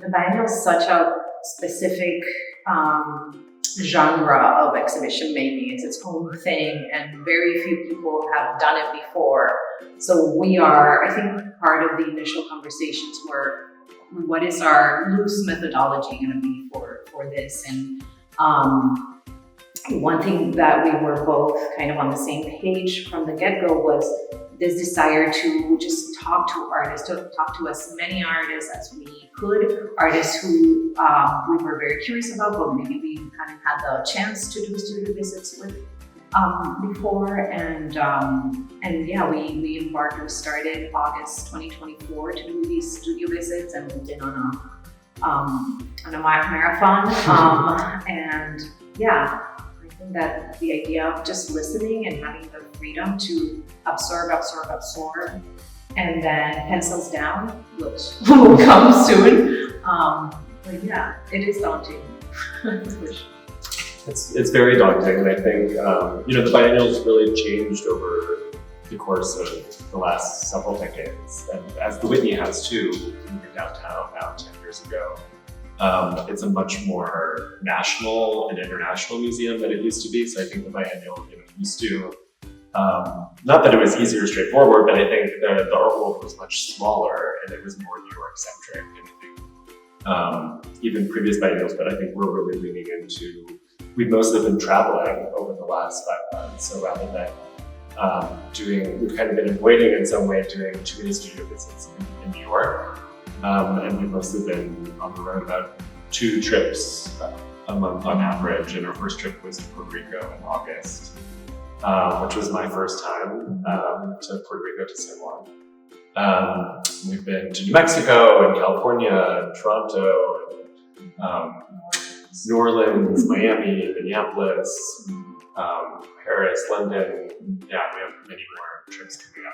The biennial is such a specific genre of exhibition making. It's its own thing, and very few people have done it before. So we are, I think, part of the initial conversations were, what is our loose methodology going to be for this? And one thing that we were both kind of on the same page from the get-go was this desire to just talk to artists, to talk to as many artists as we could, artists who we were very curious about, but maybe we hadn't had the chance to do studio visits with before. And yeah, we embarked, we started August 2024 to do these studio visits, and we've been on a marathon. And yeah, I think that the idea of just listening and having the freedom to absorb, and then pencils down, which will come soon. But yeah, it is daunting. It's very daunting, and I think the biennial's really changed over the course of the last several decades, and as the Whitney has too, moving downtown now 10 years ago. It's a much more national and international museum than it used to be. So I think the biennial used to, not that it was easier, straightforward, but I think the art world was much smaller and it was more New York centric. And I think even previous biennials, but I think we're really leaning into, we've mostly been traveling over the last 5 months. So rather than we've kind of been avoiding in some way doing too many studio visits in New York. And we've mostly been on the road about 2 trips a month on average. And our first trip was to Puerto Rico in August, which was my first time to Puerto Rico to San Juan. We've been to New Mexico and California and Toronto, and New Orleans, Miami, Minneapolis, Paris, London. Yeah, we have many more trips coming up.